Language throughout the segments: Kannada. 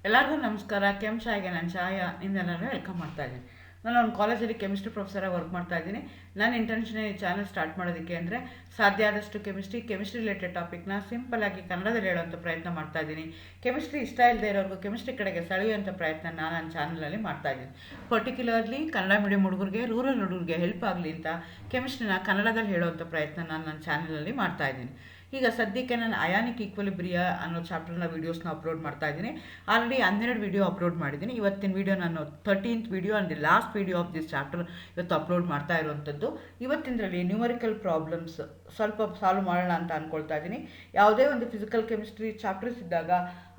ಎಲ್ಲರಿಗೂ ನಮಸ್ಕಾರ. ಚಾಯ್ಗೆ ನಾನು ಚಾಯ ನಿಮ್ಮೆಲ್ಲರೂ ವೆಲ್ಕಮ್ ಮಾಡ್ತಾ ಇದ್ದೀನಿ. ನಾನು ಒಂದು ಕಾಲೇಜಲ್ಲಿ ಕೆಮಿಸ್ಟ್ರಿ ಪ್ರೊಫೆಸರಾಗಿ ವರ್ಕ್ ಮಾಡ್ತಾ ಇದ್ದೀನಿ. ನನ್ನ ಇಂಟೆನ್ಷನ್ ಈ ಚಾನಲ್ ಸ್ಟಾರ್ಟ್ ಮಾಡೋದಕ್ಕೆ ಅಂದರೆ ಸಾಧ್ಯ ಆದಷ್ಟು ಕೆಮಿಸ್ಟ್ರಿ ರಿಲೇಟೆಡ್ ಟಾಪಿಕ್ನ ಸಿಂಪಲ್ಲಾಗಿ ಕನ್ನಡದಲ್ಲಿ ಹೇಳೋಂಥ ಪ್ರಯತ್ನ ಮಾಡ್ತಾ ಇದ್ದೀನಿ. ಕೆಮಿಸ್ಟ್ರಿ ಇಷ್ಟ ಇಲ್ಲದೆ ಇರೋರ್ಗೂ ಕೆಮಿಸ್ಟ್ರಿ ಕಡೆಗೆ ಸೆಳೆಯುವಂಥ ಪ್ರಯತ್ನ ನಾನು ನನ್ನ ಚಾನಲಲ್ಲಿ ಮಾಡ್ತಾ ಇದ್ದೀನಿ. ಪರ್ಟಿಕ್ಯುಲರ್ಲಿ ಕನ್ನಡ ಮೀಡಿಯಂ ಹುಡುಗರಿಗೆ, ರೂರಲ್ ಹುಡುಗರಿಗೆ ಹೆಲ್ಪ್ ಆಗಲಿ ಅಂತ ಕೆಮಿಸ್ಟ್ರಿನ ಕನ್ನಡದಲ್ಲಿ ಹೇಳೋವಂಥ ಪ್ರಯತ್ನ ನಾನು ನನ್ನ ಚಾನಲಲ್ಲಿ ಮಾಡ್ತಾ ಇದ್ದೀನಿ. ಈಗ ಸದ್ಯಕ್ಕೆ ನಾನು ಅಯಾನಿಕ್ ಈಕ್ವಲಿಬ್ರಿಯಾ ಅನ್ನೋ ಚಾಪ್ಟರ್ನ ವೀಡಿಯೋಸ್ನ ಅಪ್ಲೋಡ್ ಮಾಡ್ತಾ ಇದ್ದೀನಿ. ಆಲ್ರೆಡಿ 12 ವೀಡಿಯೋ ಅಪ್ಲೋಡ್ ಮಾಡಿದ್ದೀನಿ. ಇವತ್ತಿನ ವೀಡಿಯೋ ನಾನು 13th video and the last video of this chapter ಇವತ್ತು ಅಪ್ಲೋಡ್ ಮಾಡ್ತಾ ಇರುವಂಥದ್ದು. ಇವತ್ತಿನದ್ರಲ್ಲಿ ನ್ಯೂಮರಿಕಲ್ ಪ್ರಾಬ್ಲಮ್ಸ್ ಸ್ವಲ್ಪ ಸಾಲ್ವ್ ಮಾಡೋಣ ಅಂತ ಅಂದ್ಕೊಳ್ತಾ ಇದ್ದೀನಿ. ಯಾವುದೇ ಒಂದು ಫಿಸಿಕಲ್ ಕೆಮಿಸ್ಟ್ರಿ ಚಾಪ್ಟರ್ಸ್ ಇದ್ದಾಗ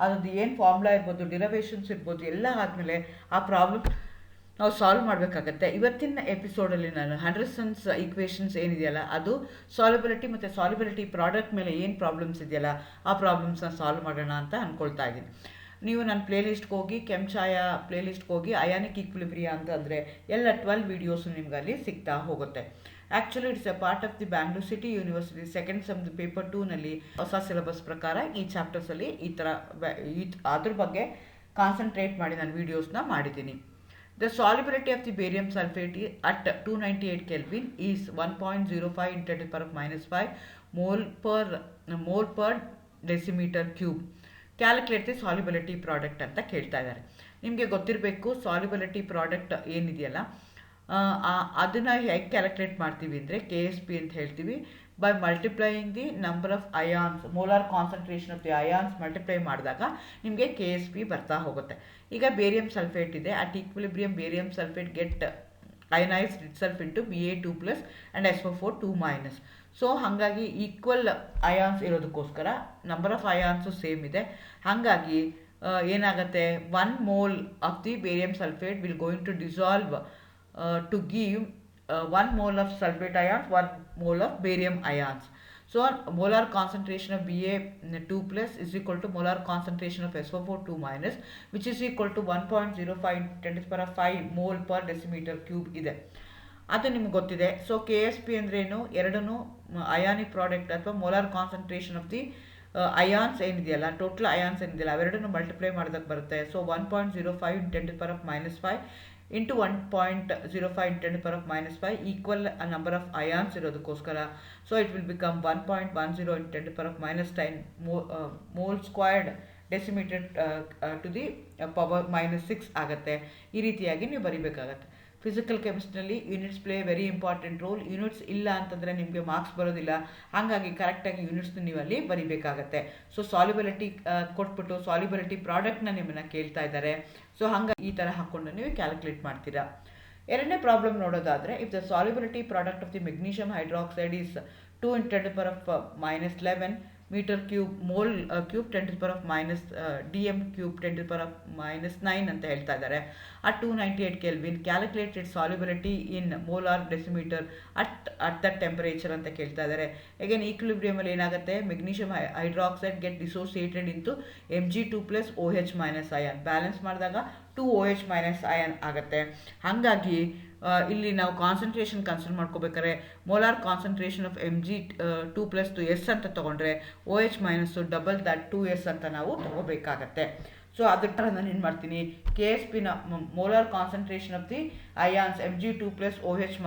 ಅದ್ರದ್ದು ಏನು ಫಾರ್ಮುಲಾ ಇರ್ಬೋದು, ಡಿರವೇಷನ್ಸ್ ಇರ್ಬೋದು, ಎಲ್ಲ ಆದಮೇಲೆ ಆ ಪ್ರಾಬ್ಲಮ್ ನಾವು ಸಾಲ್ವ್ ಮಾಡಬೇಕಾಗತ್ತೆ. ಇವತ್ತಿನ ಎಪಿಸೋಡಲ್ಲಿ ನಾನು ಹ್ಯಾಂಡರ್ಸನ್ಸ್ ಈಕ್ವೇಷನ್ಸ್ ಏನಿದೆಯಲ್ಲ ಅದು ಸಾಲ್ಯುಬಿಲಿಟಿ ಮತ್ತು ಸಾಲ್ಯುಬಿಲಿಟಿ ಪ್ರಾಡಕ್ಟ್ ಮೇಲೆ ಏನು ಪ್ರಾಬ್ಲಮ್ಸ್ ಇದೆಯಲ್ಲ ಆ ಪ್ರಾಬ್ಲಮ್ಸ್ನ ಸಾಲ್ವ್ ಮಾಡೋಣ ಅಂತ ಅಂದ್ಕೊಳ್ತಾ ಇದ್ದೀನಿ. ನೀವು ನನ್ನ ಪ್ಲೇಲಿಸ್ಟ್ಗೆ ಹೋಗಿ ಕೆಂಚಾಯ ಪ್ಲೇಲಿಸ್ಟ್ಗೆ ಹೋಗಿ ಅಯಾನಿಕ್ ಈಕ್ವಿಲಿಬ್ರಿಯಾ ಅಂತ ಅಂದರೆ ಎಲ್ಲ 12 ವೀಡಿಯೋಸು ನಿಮ್ಗೆ ಅಲ್ಲಿ ಸಿಗ್ತಾ ಹೋಗುತ್ತೆ. Actually it's a part of the Bangalore city university second sem paper 2ನಲ್ಲಿ ಹೊಸ ಸಿಲೆಬಸ್ ಪ್ರಕಾರ ಈ ಚಾಪ್ಟರ್ಸಲ್ಲಿ ಈ ಥರ ಅದ್ರ ಬಗ್ಗೆ ಕಾನ್ಸಂಟ್ರೇಟ್ ಮಾಡಿ ನಾನು ವೀಡಿಯೋಸ್ನ ಮಾಡಿದ್ದೀನಿ. The solubility of the barium sulfate at 298 Kelvin is 1.05 × 10⁻⁵ mole per decimeter cube. Calculate the solubility product ಅಂತ ಕೇಳ್ತಾ ಇದ್ದಾರೆ. ನಿಮಗೆ ಗೊತ್ತಿರಬೇಕು ಸಾಲ್ಯುಬಿಲಿಟಿ ಪ್ರಾಡಕ್ಟ್ ಏನಿದೆಯಲ್ಲ ಅದನ್ನು ಹೇಗೆ ಕ್ಯಾಲ್ಕುಲೇಟ್ ಮಾಡ್ತೀವಿ ಅಂದರೆ KSP ಅಂತ ಹೇಳ್ತೀವಿ. By multiplying the number of ions, molar concentration of the ions multiply ಮಾಡಿದಾಗ ನಿಮಗೆ KSP ಬರ್ತಾ ಹೋಗುತ್ತೆ. ಈಗ ಬೇರಿಯಂ ಸಲ್ಫೇಟ್ ಇದೆ. At equilibrium barium sulphate get ionised itself into Ba2+ and SO4 2-. So ಹಾಗಾಗಿ ಈಕ್ವಲ್ ಅಯಾನ್ಸ್ ಇರೋದಕ್ಕೋಸ್ಕರ ನಂಬರ್ ಆಫ್ ಅಯಾನ್ಸು ಸೇಮ್ ಇದೆ. ಹಾಗಾಗಿ ಏನಾಗುತ್ತೆ, 1 mole of the barium sulphate will going to dissolve to give 1 mole of sulfate ions, 1 mole of barium ions. So molar concentration of Ba2+ is equal to molar concentration of SO4 2-, which is equal to 1.05 × 10⁵ mole per decimeter cube ಇದೆ. ಅದು ನಿಮ್ಗೆ ಗೊತ್ತಿದೆ. ಸೊ KSP ಅಂದ್ರೇನು, ಎರಡೂ ಅಯಾನಿಕ್ ಪ್ರಾಡಕ್ಟ್ ಅಥವಾ molar concentration of the ions ಏನಿದೆಯಲ್ಲ, ಟೋಟಲ್ ಅಯಾನ್ಸ್ ಏನಿದೆಯಲ್ಲ ಅವೆರಡನ್ನು ಮಲ್ಟಿಪ್ಲೈ ಮಾಡೋದಕ್ಕೆ ಬರುತ್ತೆ. So 1.05 × 10⁻⁵ into 1.05 × 10⁻⁵ equal number of ions ಇರೋದಕ್ಕೋಸ್ಕರ. So it will become 1.10 × 10⁻⁻⁹ mole squared decimetre to the power -6 ಆಗುತ್ತೆ. ಈ ರೀತಿಯಾಗಿ ನೀವು ಬರಿಬೇಕಾಗತ್ತೆ. ಫಿಸಿಕಲ್ ಕೆಮಿಸ್ಟ್ರಿಯಲ್ಲಿ units play very important role. Units ಇಲ್ಲ ಅಂತಂದರೆ ನಿಮಗೆ ಮಾರ್ಕ್ಸ್ ಬರೋದಿಲ್ಲ. ಹಾಗಾಗಿ ಕರೆಕ್ಟಾಗಿ ಯೂನಿಟ್ಸ್ನ ನೀವು ಅಲ್ಲಿ ಬರಿಬೇಕಾಗತ್ತೆ. ಸೊ ಸಾಲ್ಯುಬಿಲಿಟಿ ಕೊಟ್ಬಿಟ್ಟು ಸಾಲ್ಯುಬಿಲಿಟಿ ಪ್ರಾಡಕ್ಟ್ನ ನಿಮ್ಮನ್ನು ಕೇಳ್ತಾ ಇದ್ದಾರೆ. ಸೊ ಹಾಗಾಗಿ ಈ ಥರ ಹಾಕ್ಕೊಂಡು ನೀವು ಕ್ಯಾಲ್ಕುಲೇಟ್ ಮಾಡ್ತೀರಾ. ಎರಡನೇ ಪ್ರಾಬ್ಲಮ್ ನೋಡೋದಾದರೆ, if the solubility product of the magnesium hydroxide is 2 × 10⁻⁻11 metre cube mole cube 10⁻⁻ dm cube 10⁻⁹ ಅಂತ ಹೇಳ್ತಾ ಇದ್ದಾರೆ. At 298 kelvin calculated solubility in molar decimetre at that temperature ಅಂತ ಕೇಳ್ತಾ ಇದ್ದಾರೆ. ಅಗೇನ್ ಈಕ್ವಿಲಿಬ್ರಿಯಮಲ್ಲಿ ಏನಾಗುತ್ತೆ, magnesium hydroxide get dissociated into Mg2+ OH- ion. Balance ಮಾಡಿದಾಗ 2 OH- ಅಯಾನ್ ಆಗುತ್ತೆ. ಹಾಗಾಗಿ ಇಲ್ಲಿ ನಾವು ಕಾನ್ಸಂಟ್ರೇಷನ್ ಕನ್ಸಿಡರ್ ಮಾಡ್ಕೋಬೇಕಾದ್ರೆ molar concentration of Mg2+ to S ಅಂತ ತೊಗೊಂಡ್ರೆ OH- ಡಬಲ್ ದಟ್ 2S ಅಂತ ನಾವು ತೊಗೋಬೇಕಾಗತ್ತೆ. ಸೊ ಅದಕ್ಕೆ ನಾನು ಏನು ಮಾಡ್ತೀನಿ, KSPನ molar concentration of the ions Mg2+ OH-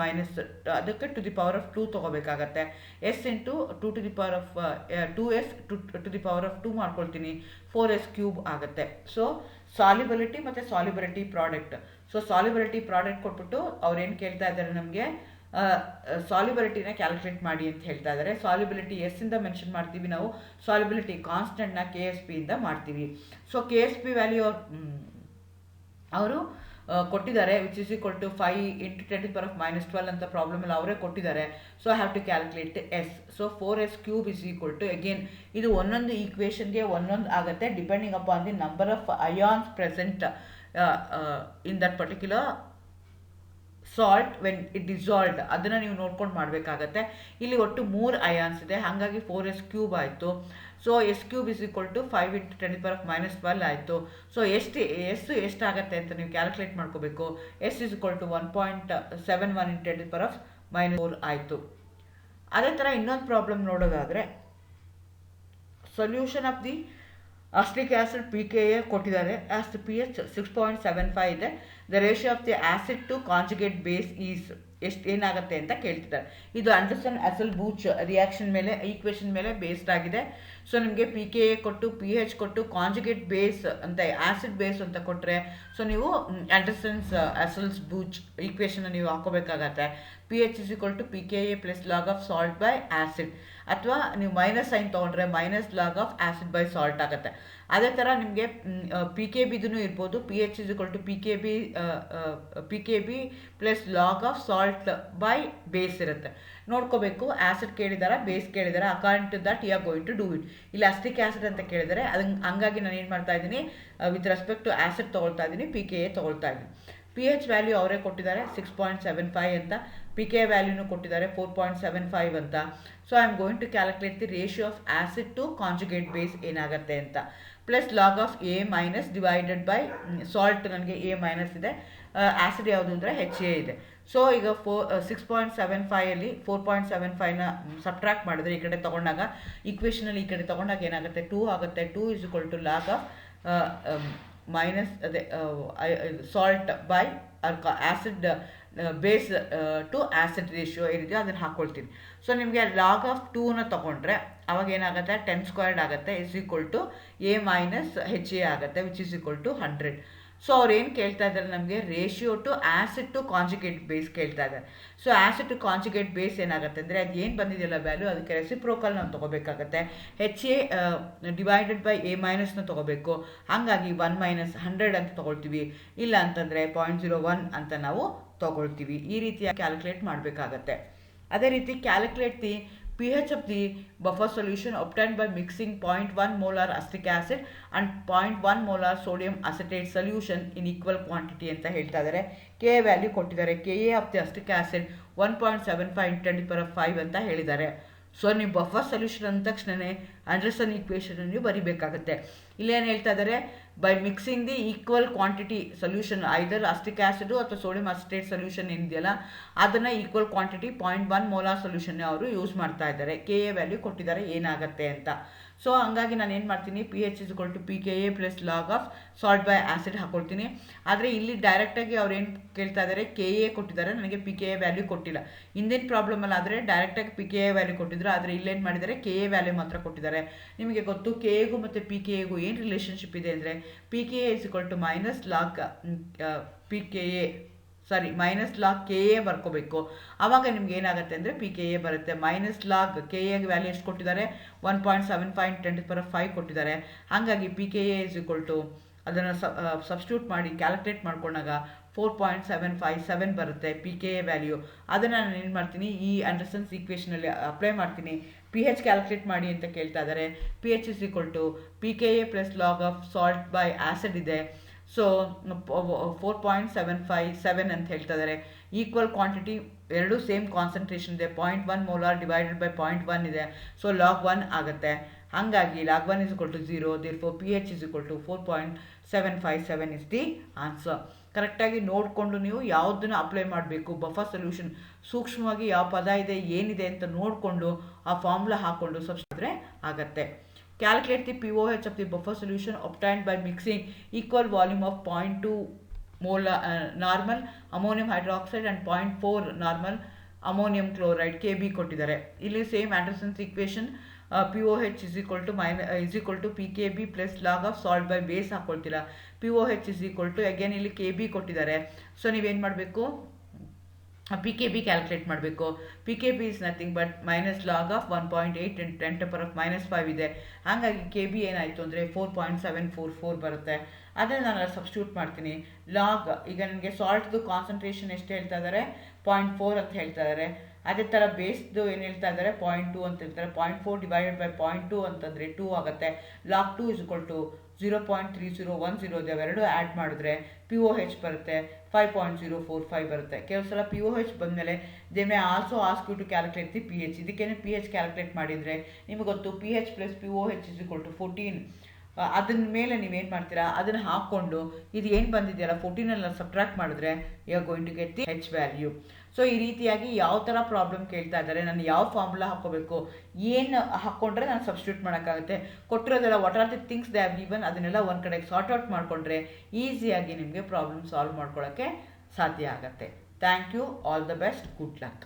ಅದಕ್ಕೆ ಟು ದಿ ಪವರ್ ಆಫ್ 2 ತೊಗೋಬೇಕಾಗತ್ತೆ. S into 2 to the power of 2S to the power of 2 ಮಾಡ್ಕೊಳ್ತೀನಿ, 4S³ ಆಗುತ್ತೆ. ಸೊ ಸಾಲ್ಯುಬಿಲಿಟಿ ಮತ್ತು solubility product. So solubility product ಕೊಟ್ಬಿಟ್ಟು ಅವ್ರು ಏನು ಕೇಳ್ತಾ ಇದ್ದಾರೆ, ನಮಗೆ ಸಾಲ್ಯುಬಿಲಿಟಿನ ಕ್ಯಾಲ್ಕುಲೇಟ್ ಮಾಡಿ ಅಂತ ಹೇಳ್ತಾ ಇದ್ದಾರೆ. ಸಾಲ್ಯುಬಿಲಿಟಿ ಎಸ್ಸಿಂದ ಮೆನ್ಷನ್ ಮಾಡ್ತೀವಿ ನಾವು, ಸಾಲ್ಯುಬಿಲಿಟಿ ಕಾನ್ಸ್ಟೆಂಟ್ನ KSPಯಿಂದ ಮಾಡ್ತೀವಿ. ಸೊ KSP ವ್ಯಾಲ್ಯೂ ಅವರು ಕೊಟ್ಟಿದ್ದಾರೆ, ವಿಚ್ ಇಸ್ ಈಕ್ವಲ್ ಟು 5 × 10⁻⁻12 ಅಂತ ಪ್ರಾಬ್ಲಮಲ್ಲಿ ಅವರೇ ಕೊಟ್ಟಿದ್ದಾರೆ. So I have to calculate S. So 4S³ is equal to, again ಇದು ಒಂದೊಂದು ಈಕ್ವೇಷನ್ಗೆ ಒಂದೊಂದು ಆಗುತ್ತೆ depending upon the number of ions present in that particular salt when it dissolved. ಅದನ್ನು ನೀವು ನೋಡ್ಕೊಂಡು ಮಾಡಬೇಕಾಗತ್ತೆ. ಇಲ್ಲಿ ಒಟ್ಟು 3 ಅಯಾನ್ಸ್ ಇದೆ, ಹಾಗಾಗಿ 4S³ ಆಯಿತು. So S³ is equal to 5 × 10⁻⁻12 ಆಯಿತು. ಸೊ ಎಷ್ಟಾಗತ್ತೆ ಅಂತ ನೀವು ಕ್ಯಾಲ್ಕುಲೇಟ್ ಮಾಡ್ಕೋಬೇಕು. S ಇಸ್ ಈಕ್ವಲ್ ಟು 1.71 × 10⁻⁻4 ಆಯಿತು. ಅದೇ ಥರ ಇನ್ನೊಂದು ಪ್ರಾಬ್ಲಮ್ ನೋಡೋದಾದರೆ, solution of the acetic acid PKA ಕೊಟ್ಟಿದ್ದಾರೆ. ಆಸ್ ದ pH 6.75 ಇದೆ. The ratio of the acid to conjugate base is ಏನಾಗುತ್ತೆ ಅಂತ ಕೇಳ್ತಿದ್ದಾರೆ. ಇದು ಅಂಡರ್ಸನ್ ಅಸಲ್ ಬೂಚ್ ರಿಯಾಕ್ಷನ್ ಮೇಲೆ ಈಕ್ವೇಷನ್ ಮೇಲೆ ಬೇಸ್ಡ್ ಆಗಿದೆ. ಸೊ ನಿಮಗೆ PKA ಕೊಟ್ಟು pH ಕೊಟ್ಟು ಕಾಂಜುಗೇಟ್ ಬೇಸ್ ಅಂತ ಆ್ಯಸಿಡ್ ಬೇಸ್ ಅಂತ ಕೊಟ್ಟರೆ ಸೊ ನೀವು ಅಂಡರ್ಸನ್ಸ್ ಅಸಲ್ಸ್ ಬೂಚ್ ಈಕ್ವೇಷನ್ ನೀವು ಹಾಕೋಬೇಕಾಗತ್ತೆ. pH PKA + log of salt by acid, ಅಥವಾ ನೀವು ಮೈನಸ್ ಸೈನ್ ತೊಗೊಂಡ್ರೆ minus log of acid by salt ಆಗುತ್ತೆ. ಅದೇ ಥರ ನಿಮಗೆ PKBದೂ ಇರ್ಬೋದು. pH PKB + log of salt by base ಇರುತ್ತೆ. ನೋಡ್ಕೋಬೇಕು, ಆ್ಯಸಿಡ್ ಕೇಳಿದಾರ ಬೇಸ್ ಕೇಳಿದಾರೆ, according to that you are going to do it. ಇಲ್ಲಿ ಅಸ್ಟಿಕ್ ಆ್ಯಸಿಡ್ ಅಂತ ಕೇಳಿದರೆ ಹಂಗಾಗಿ ನಾನು ಏನು ಮಾಡ್ತಾ ಇದ್ದೀನಿ, ವಿತ್ ರೆಸ್ಪೆಕ್ಟ್ ಟು ಆ್ಯಸಿಡ್ ತೊಗೊಳ್ತಾ ಇದ್ದೀನಿ, PKA ತೊಗೊಳ್ತಾ ಇದ್ದೀನಿ. pH ವ್ಯಾಲ್ಯೂ ಅವರೇ ಕೊಟ್ಟಿದ್ದಾರೆ 6.75 ಅಂತ, PKA ವ್ಯಾಲ್ಯೂನು ಕೊಟ್ಟಿದ್ದಾರೆ 4.75 ಅಂತ. So I am going to calculate the ratio of acid to conjugate base ಏನಾಗುತ್ತೆ ಅಂತ. Plus log of A- divided by salt, ನನಗೆ A- ಇದೆ, ಆ್ಯಸಿಡ್ ಯಾವುದು ಅಂದರೆ HA ಇದೆ. ಸೊ ಈಗ 6.75 4.75ನ ಸಬ್ಟ್ರಾಕ್ಟ್ ಮಾಡಿದ್ರೆ ಈ ಕಡೆ ತೊಗೊಂಡಾಗ ಈಕ್ವೇಷನಲ್ಲಿ ಈ ಕಡೆ ತೊಗೊಂಡಾಗ ಏನಾಗುತ್ತೆ, 2 ಆಗುತ್ತೆ. 2 = ಲಾಗ್ ಆಫ್ ಮೈನಸ್ ಅದೇ salt by acid base to acid ratio ಏನಿದೆಯೋ ಅದನ್ನು ಹಾಕ್ಕೊಳ್ತೀನಿ. ಸೊ ನಿಮಗೆ ಲಾಗ್ ಆಫ್ 2ನ ತೊಗೊಂಡ್ರೆ ಅವಾಗ ಏನಾಗುತ್ತೆ, 10² ಆಗುತ್ತೆ, A- HA ಆಗುತ್ತೆ, which is equal to 100. So ಅವ್ರು ಏನು ಕೇಳ್ತಾ ಇದ್ದಾರೆ, ನಮಗೆ ratio to acid to conjugate base ಕೇಳ್ತಾ ಇದ್ದಾರೆ. So acid to conjugate base ಏನಾಗುತ್ತೆ ಅಂದರೆ ಅದು ಏನು ಬಂದಿದೆಯಲ್ಲ ವ್ಯಾಲ್ಯೂ, ಅದಕ್ಕೆ ರೆಸಿಪ್ರೋಕಲ್ ನಾವು ತೊಗೋಬೇಕಾಗತ್ತೆ. HA ಡಿವೈಡೆಡ್ ಬೈ A- ತೊಗೋಬೇಕು. ಹಾಗಾಗಿ 1 - 100 ಅಂತ ತೊಗೊಳ್ತೀವಿ. ಇಲ್ಲ ಅಂತಂದರೆ 0.01 ಅಂತ ನಾವು ತೊಗೊಳ್ತೀವಿ. ಈ ರೀತಿಯಾಗಿ ಕ್ಯಾಲ್ಕುಲೇಟ್ ಮಾಡಬೇಕಾಗತ್ತೆ. ಅದೇ ರೀತಿ calculate the pH of the buffer solution obtained by mixing 0.1 molar acetic acid and 0.1 molar sodium acetate solution in equal quantity ಅಂತ ಹೇಳ್ತಾ ಇದ್ದಾರೆ. Ka ವ್ಯಾಲ್ಯೂ ಕೊಟ್ಟಿದ್ದಾರೆ. Ka of the acetic acid 1.75 × 10⁵ ಅಂತ ಹೇಳಿದ್ದಾರೆ. ಸೊ ನೀವು ಬಫರ್ ಸೊಲ್ಯೂಷನ್ ಅಂದ ತಕ್ಷಣವೇ ಆಂಡರ್ಸನ್ ಈಕ್ವೇಷನ್ ನೀವು ಬರಿಬೇಕಾಗುತ್ತೆ. ಇಲ್ಲೇನು ಹೇಳ್ತಾ ಇದ್ದಾರೆ, by mixing the equal quantity solution, either ಅಸ್ಟಿಕ್ acid ಅಥವಾ ಸೋಡಿಯಂ ಅಸಿಟೇಟ್ ಸೊಲ್ಯೂಷನ್ ಏನಿದೆಯಲ್ಲ ಅದನ್ನು ಈಕ್ವಲ್ ಕ್ವಾಂಟಿಟಿ 0.1 molar ಸೊಲ್ಯೂಷನ್ ಅವರು ಯೂಸ್ ಮಾಡ್ತಾ ಇದ್ದಾರೆ. Ka ವ್ಯಾಲ್ಯೂ ಕೊಟ್ಟಿದ್ದಾರೆ ಏನಾಗುತ್ತೆ ಅಂತ. ಸೊ ಹಂಗಾಗಿ ನಾನು ಏನು ಮಾಡ್ತೀನಿ, pH PKA + log of salt by acid ಹಾಕೊಳ್ತೀನಿ. ಆದರೆ ಇಲ್ಲಿ ಡೈರೆಕ್ಟಾಗಿ ಅವ್ರು ಏನು ಕೇಳ್ತಾ ಇದ್ದಾರೆ, Ka ಕೊಟ್ಟಿದ್ದಾರೆ, ನನಗೆ PKA ವ್ಯಾಲ್ಯೂ ಕೊಟ್ಟಿಲ್ಲ. ಹಿಂದಿನ ಪ್ರಾಬ್ಲಮಲ್ಲಿ ಆದರೆ ಡೈರೆಕ್ಟಾಗಿ PKA ವ್ಯಾಲ್ಯೂ ಕೊಟ್ಟಿದ್ರು, ಆದರೆ ಇಲ್ಲೇನು ಮಾಡಿದ್ದಾರೆ, Ka ವ್ಯಾಲ್ಯೂ ಮಾತ್ರ ಕೊಟ್ಟಿದ್ದಾರೆ. ನಿಮಗೆ ಗೊತ್ತು Kaಗೂ ಮತ್ತು PKAಗೂ ಏನು ರಿಲೇಷನ್ಶಿಪ್ ಇದೆ ಅಂದರೆ, PKA -log Ka ಬರ್ಕೋಬೇಕು. ಆವಾಗ ನಿಮ್ಗೆ ಏನಾಗುತ್ತೆ ಅಂದರೆ PKA ಬರುತ್ತೆ. -log Ka ವ್ಯಾಲ್ಯೂ ಎಷ್ಟು ಕೊಟ್ಟಿದ್ದಾರೆ, 1.75 × 10⁵ ಕೊಟ್ಟಿದ್ದಾರೆ. ಹಾಗಾಗಿ PKA ಅದನ್ನು ಸಬ್ಸ್ಟಿಟ್ಯೂಟ್ ಮಾಡಿ ಕ್ಯಾಲ್ಕುಲೇಟ್ ಮಾಡ್ಕೊಂಡಾಗ 4.757 ಬರುತ್ತೆ PKA ವ್ಯಾಲ್ಯೂ. ಅದನ್ನು ನಾನು ಏನು ಮಾಡ್ತೀನಿ, ಈ ಅಂಡರ್ಸನ್ಸ್ ಈಕ್ವೇಷನಲ್ಲಿ ಅಪ್ಲೈ ಮಾಡ್ತೀನಿ. pH ಕ್ಯಾಲ್ಕುಲೇಟ್ ಮಾಡಿ ಅಂತ ಕೇಳ್ತಾ ಇದ್ದಾರೆ. pH PKA + log of salt by acid ಇದೆ. ಸೊ 4.757 ಅಂತ ಹೇಳ್ತಾ ಇದ್ದಾರೆ. ಈಕ್ವಲ್ ಕ್ವಾಂಟಿಟಿ ಎರಡು ಸೇಮ್ ಕಾನ್ಸಂಟ್ರೇಷನ್ ಇದೆ. 0.1 molar ಡಿವೈಡೆಡ್ ಬೈ 0.1 ಇದೆ. ಸೊ log 1 ಆಗುತ್ತೆ. ಹಾಗಾಗಿ log 1 0. therefore pH 4.757 is the answer. ಕರೆಕ್ಟಾಗಿ ನೋಡಿಕೊಂಡು ನೀವು ಯಾವುದನ್ನು ಅಪ್ಲೈ ಮಾಡಬೇಕು, ಬಫರ್ ಸೊಲ್ಯೂಷನ್ ಸೂಕ್ಷ್ಮವಾಗಿ ಯಾವ ಪದ ಇದೆ ಏನಿದೆ ಅಂತ ನೋಡಿಕೊಂಡು ಆ ಫಾರ್ಮುಲಾ ಹಾಕ್ಕೊಂಡು ಸಬ್ಸ್ಟಿಟ್ಯೂಟ್ ಆಗತ್ತೆ. Calculate the pOH of the buffer solution obtained by mixing equal volume of 0.2 molar normal ammonium hydroxide and 0.4 normal ammonium chloride Kb ಕೊಟ್ಟಿದ್ದಾರೆ. ಇಲ್ಲಿ same Henderson's equation pOH = PKB + log of salt by base ಹಾಕೊಳ್ತೀರಾ. pOH ಅಗೇನ್ ಇಲ್ಲಿ Kb ಕೊಟ್ಟಿದ್ದಾರೆ. ಸೊ ನೀವೇನು ಮಾಡಬೇಕು, PKB ಕ್ಯಾಲ್ಕುಲೇಟ್ ಮಾಡಬೇಕು. PKB is nothing but -log of 1.8 × 10⁻⁵ ಇದೆ. ಹಾಗಾಗಿ Kb ಏನಾಯಿತು ಅಂದರೆ 4.744 ಬರುತ್ತೆ. ಅದನ್ನು ನಾನು ಸಬ್ಸ್ಟಿಟ್ಯೂಟ್ ಮಾಡ್ತೀನಿ. ಲಾಗ್ ಈಗ ನನಗೆ ಸಾಲ್ಟ್ದು ಕಾನ್ಸಂಟ್ರೇಷನ್ ಎಷ್ಟು ಹೇಳ್ತಾ ಇದ್ದಾರೆ, 0.4 ಅಂತ ಹೇಳ್ತಾ ಇದ್ದಾರೆ. ಅದೇ ಥರ ಬೇಸ್ದು ಏನು ಹೇಳ್ತಾ ಇದ್ದಾರೆ, 0.2 ಅಂತ ಹೇಳ್ತಾರೆ. 0.4 ಡಿವೈಡೆಡ್ ಬೈ 0.2 ಅಂತಂದರೆ 2 ಆಗುತ್ತೆ. log 2 0.3010 ಇದೆ. ಅವೆರಡು ಆ್ಯಡ್ ಮಾಡಿದ್ರೆ pOH ಬರುತ್ತೆ 5.045 ಬರುತ್ತೆ. ಕೆಲವು ಸಲ pOH ಬಂದಮೇಲೆ they may also ask you to calculate the pH. ಇದಕ್ಕೇನೆ pH ಕ್ಯಾಲ್ಕುಲೇಟ್ ಮಾಡಿದರೆ ನಿಮಗೆ ಗೊತ್ತು, pH + pOH 14. ಅದನ್ನ ಮೇಲೆ ನೀವೇನು ಮಾಡ್ತೀರಾ, ಅದನ್ನು ಹಾಕ್ಕೊಂಡು ಇದು ಏನು ಬಂದಿದೆಯಲ್ಲ 14 ಸಬ್ಟ್ರಾಕ್ಟ್ ಮಾಡಿದ್ರೆ you are going to get the H value. So ಈ ರೀತಿಯಾಗಿ ಯಾವ ಥರ ಪ್ರಾಬ್ಲಮ್ ಕೇಳ್ತಾ ಇದ್ದಾರೆ, ನಾನು ಯಾವ ಫಾರ್ಮುಲಾ ಹಾಕ್ಕೋಬೇಕು, ಏನು ಹಾಕ್ಕೊಂಡ್ರೆ ನಾನು ಸಬ್ಸ್ಟಿಟ್ಯೂಟ್ ಮಾಡೋಕ್ಕಾಗುತ್ತೆ, ಕೊಟ್ಟಿರೋದೆಲ್ಲ what are the things they have given ಅದನ್ನೆಲ್ಲ ಒಂದು ಕಡೆಗೆ ಸಾರ್ಟ್ ಔಟ್ ಮಾಡಿಕೊಂಡ್ರೆ ಈಸಿಯಾಗಿ ನಿಮಗೆ ಪ್ರಾಬ್ಲಮ್ ಸಾಲ್ವ್ ಮಾಡ್ಕೊಳ್ಳೋಕ್ಕೆ ಸಾಧ್ಯ ಆಗುತ್ತೆ. Thank you, all the best, good luck.